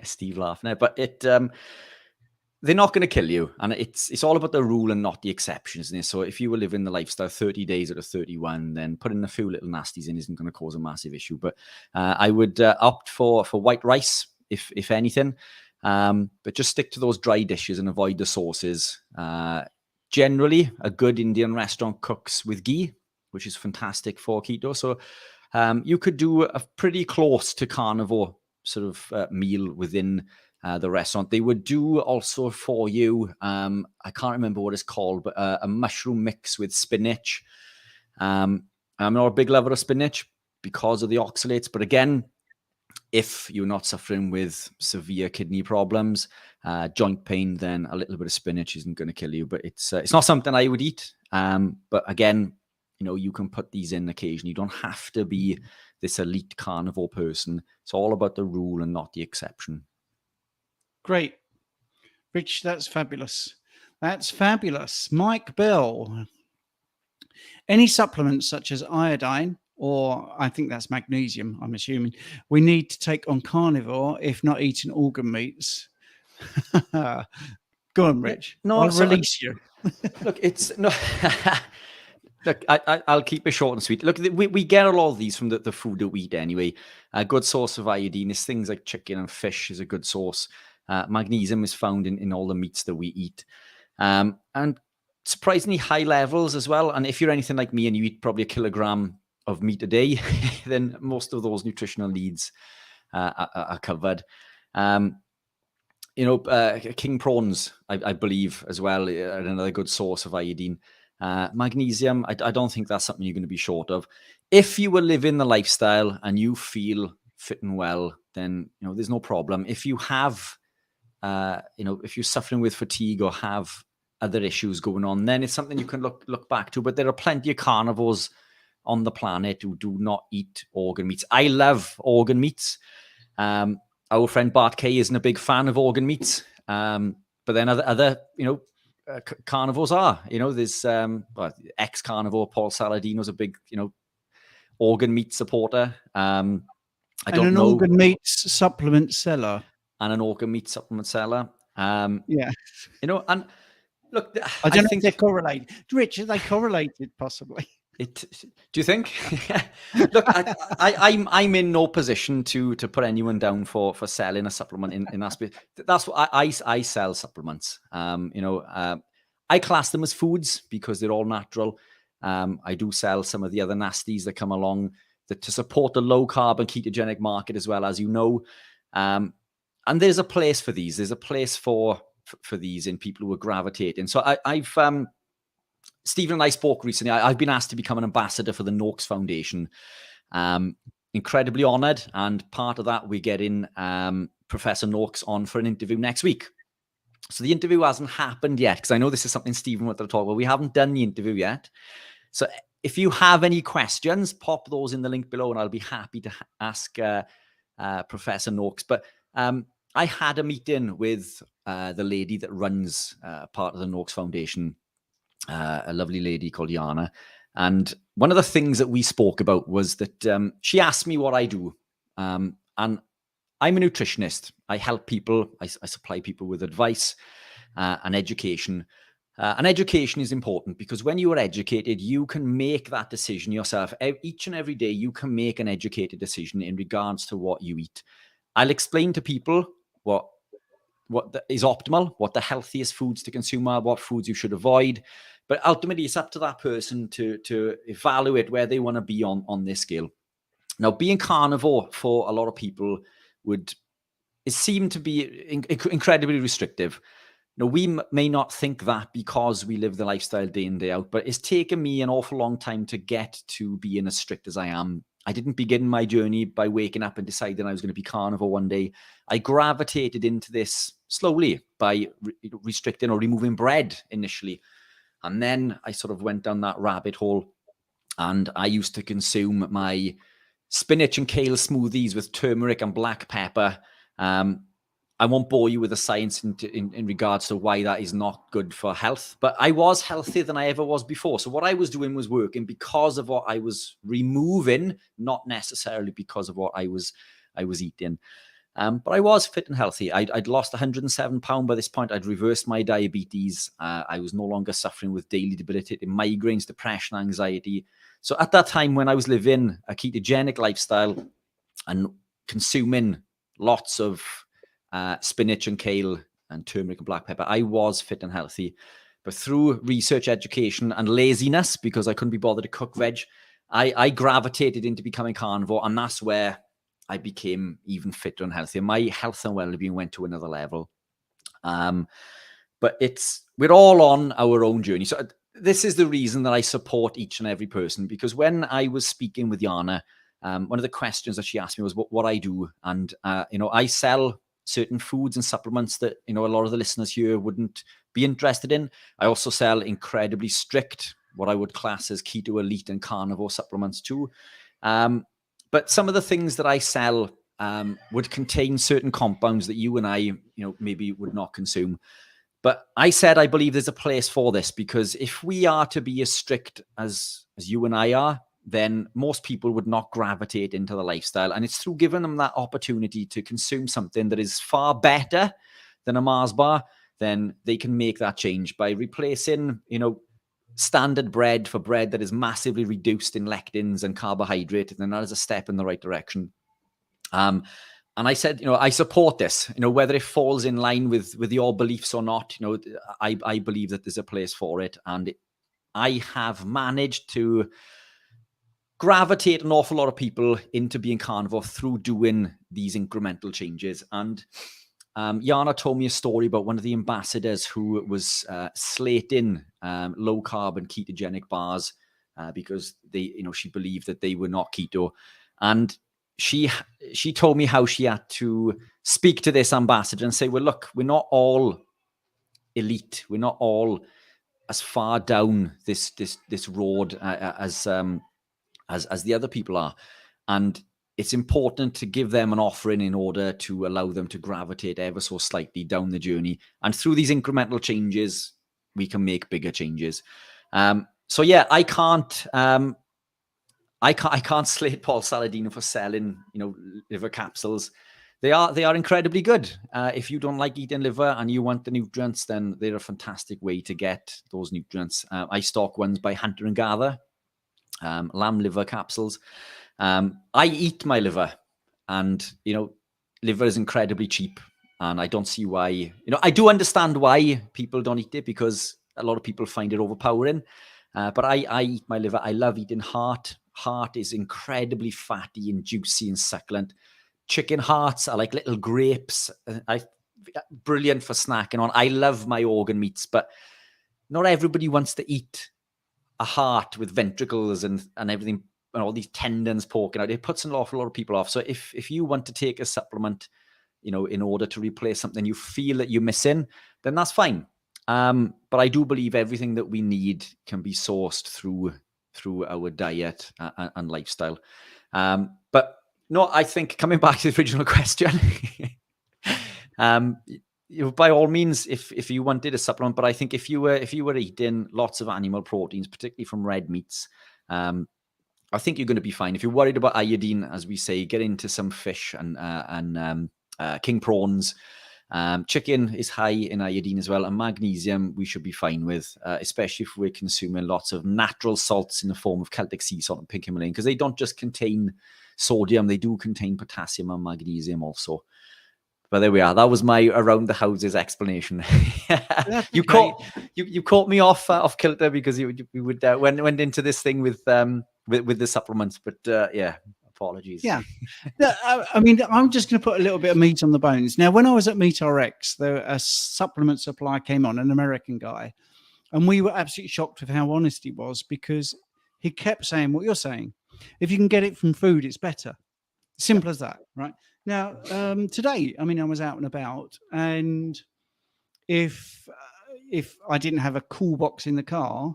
Steve laughing there, but they're not going to kill you, and it's all about the rule and not the exception, isn't it? So if you were living the lifestyle 30 days out of 31, then putting a few little nasties in isn't going to cause a massive issue. But I would opt for white rice, if anything, but just stick to those dry dishes and avoid the sauces. Generally, a good Indian restaurant cooks with ghee, which is fantastic for keto. So you could do a pretty close to carnivore sort of meal within the restaurant. They would do also for you, I can't remember what it's called, but a mushroom mix with spinach. I'm not a big lover of spinach because of the oxalates, but again, if you're not suffering with severe kidney problems, joint pain, then a little bit of spinach isn't going to kill you. But it's not something I would eat. But again, you can put these in occasionally. You don't have to be this elite carnivore person. It's all about the rule and not the exception. Great. Rich, that's fabulous. That's fabulous. Mike Bell. Any supplements such as iodine, or I think that's magnesium, I'm assuming, we need to take on carnivore if not eating organ meats? Go on, Rich. No, I'll release you. Look, it's no. Look, I'll keep it short and sweet. Look, we get a lot of these from the food that we eat anyway. A good source of iodine is things like chicken and fish is a good source. Magnesium is found in all the meats that we eat. And surprisingly high levels as well. And if you're anything like me and you eat probably a kilogram of meat a day, then most of those nutritional needs are covered. King prawns, I believe, as well, are another good source of iodine. Magnesium, I don't think that's something you're going to be short of. If you were living the lifestyle and you feel fit and well, then there's no problem. If you have, if you're suffering with fatigue or have other issues going on, then it's something you can look back to. But there are plenty of carnivores on the planet who do not eat organ meats. I love organ meats. Our friend Bart Kay isn't a big fan of organ meats, but then other carnivores are. There's ex-carnivore Paul Saladino's a big organ meat supporter. I don't know. Organ meat supplement seller. And an organ meat supplement seller. Yeah. And look, I don't know if they're correlated. Rich, are they correlated possibly? Do you think? Look, I'm in no position to put anyone down for selling a supplement in that space. That's what I sell supplements. I class them as foods because they're all natural. I do sell some of the other nasties that come along to support the low carb and ketogenic market as well, as you know. And there's a place for these. There's a place for these in people who are gravitating. So I've Stephen and I spoke recently. I've been asked to become an ambassador for the Noakes Foundation. Incredibly honored. And part of that, we're getting Professor Noakes on for an interview next week. So the interview hasn't happened yet, because I know this is something Stephen wanted to talk about. We haven't done the interview yet. So if you have any questions, pop those in the link below and I'll be happy to ask Professor Noakes. But I had a meeting with the lady that runs part of the Noakes Foundation. a lovely lady called Yana. And one of the things that we spoke about was that she asked me what I do. And I'm a nutritionist. I help people. I supply people with advice and education. And education is important because when you are educated, you can make that decision yourself. Each and every day, you can make an educated decision in regards to what you eat. I'll explain to people what is optimal, what the healthiest foods to consume are, what foods you should avoid. But ultimately, it's up to that person to evaluate where they want to be on this scale. Now, being carnivore for a lot of people seem to be incredibly restrictive. Now, we may not think that because we live the lifestyle day in, day out, but it's taken me an awful long time to get to being as strict as I am. I didn't begin my journey by waking up and deciding I was going to be carnivore one day. I gravitated into this slowly by restricting or removing bread initially. And then I sort of went down that rabbit hole, and I used to consume my spinach and kale smoothies with turmeric and black pepper. I won't bore you with the science in regards to why that is not good for health, but I was healthier than I ever was before. So what I was doing was working because of what I was removing, not necessarily because of what I was eating. But I was fit and healthy. I'd lost 107 pounds by this point. I'd reversed my diabetes. I was no longer suffering with daily debilitating migraines, depression, anxiety. So at that time when I was living a ketogenic lifestyle and consuming lots of spinach and kale and turmeric and black pepper, I was fit and healthy. But through research, education, and laziness, because I couldn't be bothered to cook veg, I gravitated into becoming carnivore, and that's where I became even fitter and healthier. My health and well-being went to another level. But we're all on our own journey. So this is the reason that I support each and every person, because when I was speaking with Yana, one of the questions that she asked me was what I do. And, I sell certain foods and supplements that, a lot of the listeners here wouldn't be interested in. I also sell incredibly strict, what I would class as keto elite and carnivore supplements too. But some of the things that I sell would contain certain compounds that you and I, maybe would not consume. But I said I believe there's a place for this, because if we are to be as strict as you and I are, then most people would not gravitate into the lifestyle. And it's through giving them that opportunity to consume something that is far better than a Mars bar, then they can make that change by replacing, standard bread for bread that is massively reduced in lectins and carbohydrate. And that is a step in the right direction. And I said, I support this, whether it falls in line with your beliefs or not, I believe that there's a place for it. And I have managed to gravitate an awful lot of people into being carnivore through doing these incremental changes. And Yana told me a story about one of the ambassadors who was slating low carb and ketogenic bars because she believed that they were not keto. And she told me how she had to speak to this ambassador and say, well, look, we're not all elite. We're not all as far down this road as the other people are. And it's important to give them an offering in order to allow them to gravitate ever so slightly down the journey. And through these incremental changes, we can make bigger changes. So yeah, I can't slate Paul Saladino for selling, liver capsules. They are incredibly good. If you don't like eating liver and you want the nutrients, then they're a fantastic way to get those nutrients. I stock ones by Hunter and Gather. Lamb liver capsules. I eat my liver, and liver is incredibly cheap, and I don't see why. I do understand why people don't eat it, because a lot of people find it overpowering. But I eat my liver. I love eating heart. Heart is incredibly fatty and juicy and succulent. Chicken hearts are like little grapes. Brilliant for snacking on. I love my organ meats, but not everybody wants to eat a heart with ventricles and everything, and all these tendons poking out. It puts an awful lot of people off. So if you want to take a supplement, in order to replace something you feel that you're missing, then that's fine. But I do believe everything that we need can be sourced through our diet and lifestyle. But no, I think coming back to the original question, by all means, if you wanted a supplement, but I think if you were eating lots of animal proteins, particularly from red meats, I think you're going to be fine. If you're worried about iodine, as we say, get into some fish and king prawns. Chicken is high in iodine as well, and magnesium we should be fine with, especially if we're consuming lots of natural salts in the form of Celtic sea salt and pink Himalayan, because they don't just contain sodium, they do contain potassium and magnesium also. But there we are. That was my around the houses explanation. You caught me off kilter because you would went into this thing with the supplements, but yeah. Apologies. Yeah. I mean, I'm just going to put a little bit of meat on the bones. Now, when I was at MeatRx, a supplement supplier came on, an American guy, and we were absolutely shocked with how honest he was, because he kept saying what you're saying. If you can get it from food, it's better. Simple as that, right? Now, today, I mean, I was out and about, and if I didn't have a cool box in the car,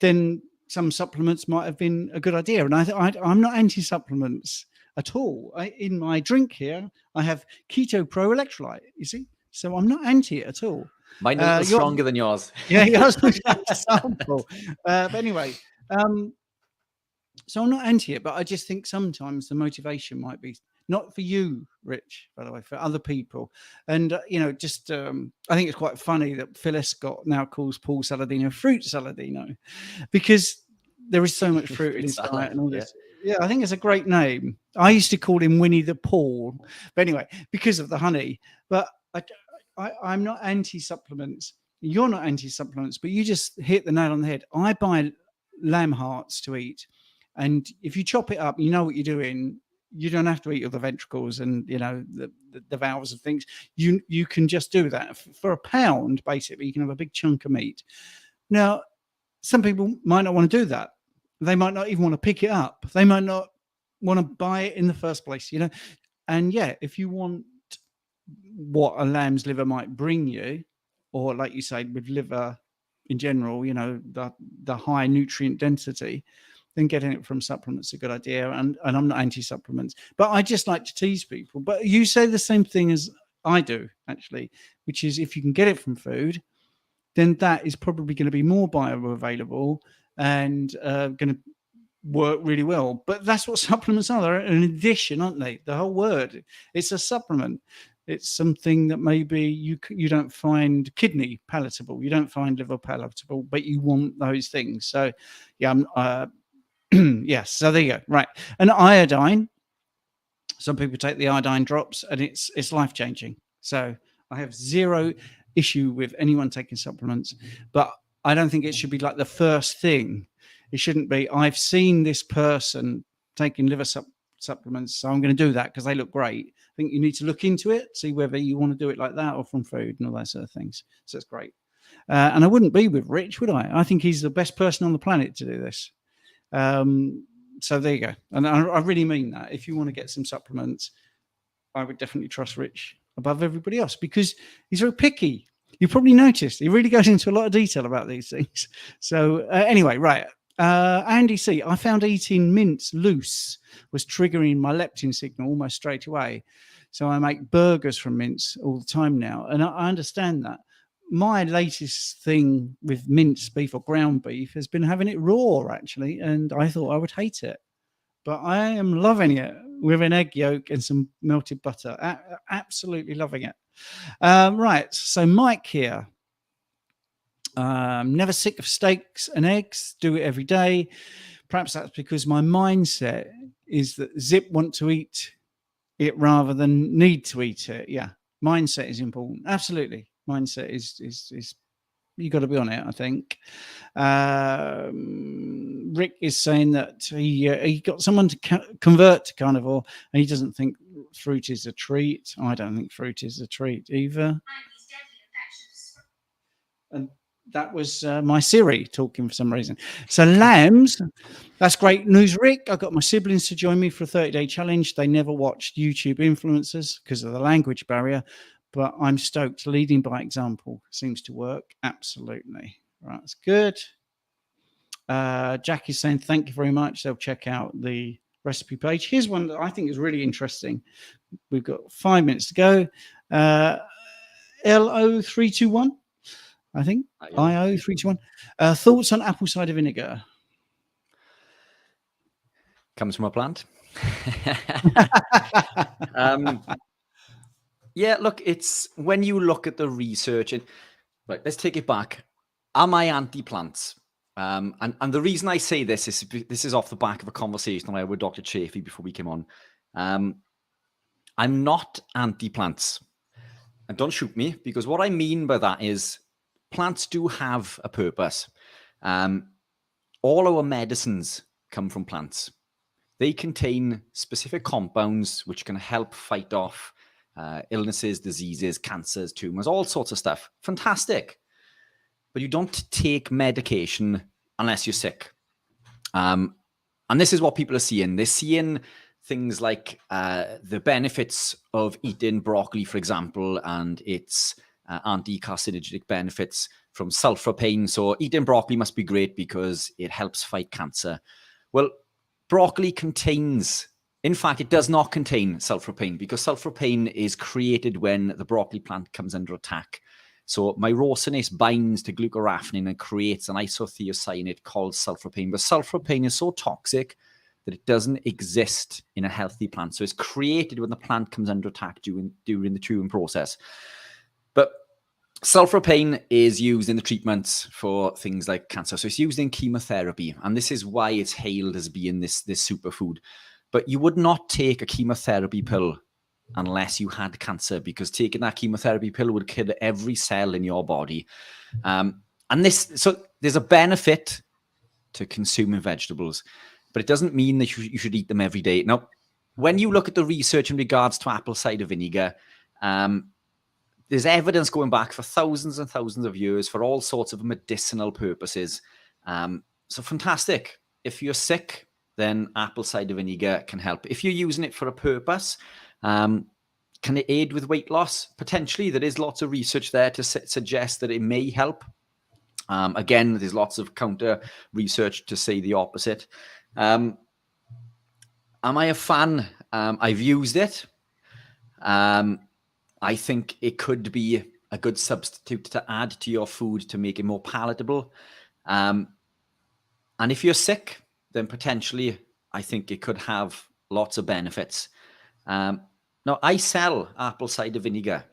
then some supplements might have been a good idea. And I'm not anti-supplements at all. In my drink here, I have keto-pro electrolyte, you see? So I'm not anti it at all. Mine is a little stronger than yours. Yeah, yours was an example. But anyway, so I'm not anti it, but I just think sometimes the motivation might be not for you, Rich, by the way, for other people. And, just I think it's quite funny that Phil Escott now calls Paul Saladino Fruit Saladino, because there is so much fruit in his diet and all this. Yeah, I think it's a great name. I used to call him Winnie the Pooh, but anyway, because of the honey. But I'm not anti-supplements. You're not anti-supplements, but you just hit the nail on the head. I buy lamb hearts to eat, and if you chop it up, you know what you're doing. You don't have to eat all the ventricles and the valves and things. You can just do that for £1. Basically, you can have a big chunk of meat. Now, some people might not want to do that. They might not even want to pick it up. They might not want to buy it in the first place. And yeah, if you want what a lamb's liver might bring you, or like you say, with liver in general, the high nutrient density, then getting it from supplements is a good idea. And I'm not anti-supplements, but I just like to tease people. But you say the same thing as I do, actually, which is if you can get it from food, then that is probably going to be more bioavailable and going to work really well. But that's what supplements are. They're an addition, aren't they? The whole word, it's a supplement. It's something that maybe you don't find kidney palatable, you don't find liver palatable, but you want those things. So yeah, yes, so there you go. Right. And iodine, some people take the iodine drops and it's life-changing. So I have zero issue with anyone taking supplements, but I don't think it should be like the first thing. It shouldn't be, I've seen this person taking liver supplements, so I'm going to do that because they look great. I think you need to look into it, see whether you want to do it like that or from food and all that sort of things. So it's great. And I wouldn't be with Rich, would I? I think he's the best person on the planet to do this. So there you go. And I really mean that. If you want to get some supplements, I would definitely trust Rich above everybody else because he's very picky. You probably noticed he really goes into a lot of detail about these things. So anyway, right. Andy C, I found eating mince loose was triggering my leptin signal almost straight away. So I make burgers from mince all the time now. And I understand that. My latest thing with minced beef or ground beef has been having it raw, actually. And I thought I would hate it. But I am loving it with an egg yolk and some melted butter. Absolutely loving it. Right. So Mike here. Never sick of steaks and eggs. Do it every day. Perhaps that's because my mindset is that zip want to eat it rather than need to eat it. Yeah. Mindset is important. Absolutely. Mindset is you got to be on it, I think. Rick is saying that he got someone to convert to carnivore and he doesn't think fruit is a treat. I don't think fruit is a treat either. And that was my Siri talking for some reason. So lambs, that's great news, Rick. I got my siblings to join me for a 30-day challenge. They never watched YouTube influencers because of the language barrier. But I'm stoked. Leading by example seems to work. Absolutely. Right, that's good. Jack is saying, thank you very much. They'll check out the recipe page. Here's one that I think is really interesting. We've got 5 minutes to go. LO321, I think. IO321. Thoughts on apple cider vinegar? Comes from a plant. Yeah, look, it's when you look at the research, and right, let's take it back. Am I anti-plants? And the reason I say this is off the back of a conversation I had with Dr. Chaffee before we came on. I'm not anti-plants. And don't shoot me, because what I mean by that is plants do have a purpose. All our medicines come from plants. They contain specific compounds which can help fight off illnesses, diseases, cancers, tumors, all sorts of stuff. Fantastic. But you don't take medication unless you're sick. And this is what people are seeing. They're seeing things like the benefits of eating broccoli, for example, and its anti-carcinogenic benefits from sulfur pain. So eating broccoli must be great because it helps fight cancer. Well, broccoli contains, in fact, it does not contain sulforaphane, because sulforaphane is created when the broccoli plant comes under attack. So myrosinase binds to glucoraphanin and creates an isothiocyanate called sulforaphane. But sulforaphane is so toxic that it doesn't exist in a healthy plant. So it's created when the plant comes under attack during the chewing process. But sulforaphane is used in the treatments for things like cancer. So it's used in chemotherapy. And this is why it's hailed as being this superfood. But you would not take a chemotherapy pill unless you had cancer, because taking that chemotherapy pill would kill every cell in your body. So there's a benefit to consuming vegetables, but it doesn't mean that you should eat them every day. Now, when you look at the research in regards to apple cider vinegar, there's evidence going back for thousands and thousands of years for all sorts of medicinal purposes. So fantastic. If you're sick, then apple cider vinegar can help. If you're using it for a purpose, can it aid with weight loss? Potentially. There is lots of research there to suggest that it may help. Again, there's lots of counter research to say the opposite. Am I a fan? I've used it. I think it could be a good substitute to add to your food to make it more palatable. And if you're sick, then potentially I think it could have lots of benefits. Now, I sell apple cider vinegar.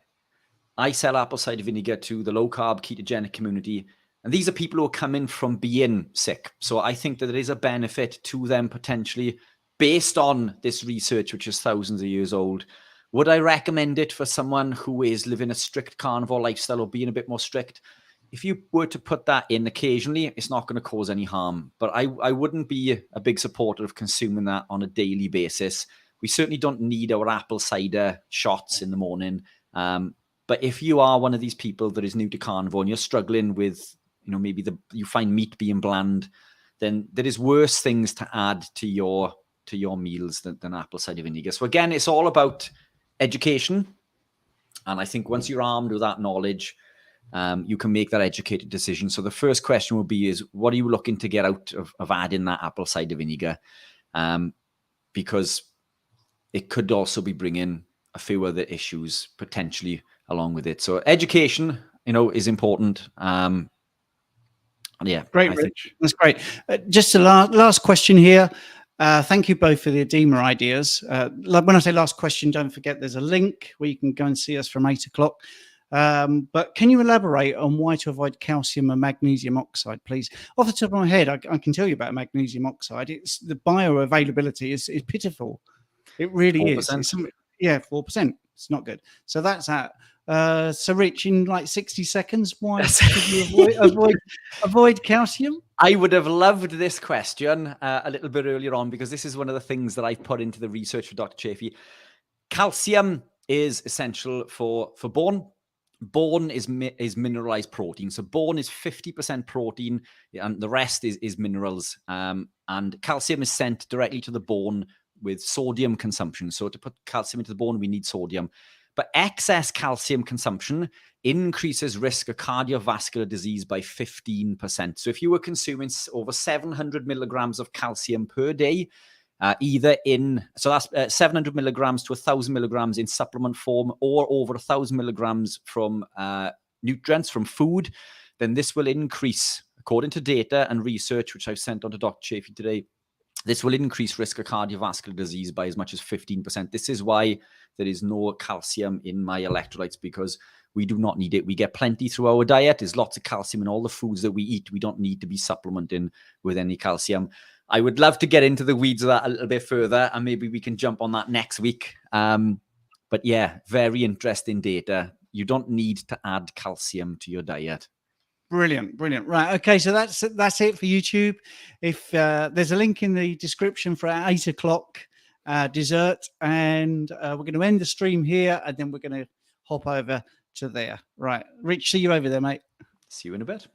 I sell apple cider vinegar to the low-carb ketogenic community. And these are people who are coming from being sick. So I think that there is a benefit to them potentially based on this research, which is thousands of years old. Would I recommend it for someone who is living a strict carnivore lifestyle or being a bit more strict? If you were to put that in occasionally, it's not going to cause any harm. But I wouldn't be a big supporter of consuming that on a daily basis. We certainly don't need our apple cider shots in the morning. But if you are one of these people that is new to carnivore and you're struggling with, maybe you find meat being bland, then there is worse things to add to your meals than apple cider vinegar. So again, it's all about education. And I think once you're armed with that knowledge, you can make that educated decision. So the first question will be what are you looking to get out of adding that apple cider vinegar? Because it could also be bringing a few other issues potentially along with it. So education, is important. Yeah. Great, Rich. That's great. Just a last question here. Thank you both for the edema ideas. When I say last question, don't forget there's a link where you can go and see us from 8 o'clock. But can you elaborate on why to avoid calcium and magnesium oxide, please? Off the top of my head, I can tell you about magnesium oxide. It's the bioavailability is pitiful. It really 4%. is. 4%. It's not good. So that's that. So Rich, in like 60 seconds, why should you avoid calcium? I would have loved this question a little bit earlier on, because this is one of the things that I've put into the research for Dr. Chaffee. Calcium is essential for bone. Bone is mineralized protein. So bone is 50% protein and the rest is minerals. And calcium is sent directly to the bone with sodium consumption. So to put calcium into the bone, we need sodium. But excess calcium consumption increases risk of cardiovascular disease by 15%. So if you were consuming over 700 milligrams of calcium per day, either in, so that's 700 milligrams to 1,000 milligrams in supplement form, or over 1,000 milligrams from nutrients from food, then this will increase, according to data and research, which I've sent on to Dr. Chafee today, this will increase risk of cardiovascular disease by as much as 15%. This is why there is no calcium in my electrolytes, because we do not need it. We get plenty through our diet. There's lots of calcium in all the foods that we eat. We don't need to be supplementing with any calcium. I would love to get into the weeds of that a little bit further, and maybe we can jump on that next week. But yeah, very interesting data. You don't need to add calcium to your diet. Brilliant. Right. Okay. So that's it for YouTube. If there's a link in the description for our 8 o'clock dessert, and we're going to end the stream here, and then we're going to hop over to there. Right. Rich, see you over there, mate. See you in a bit.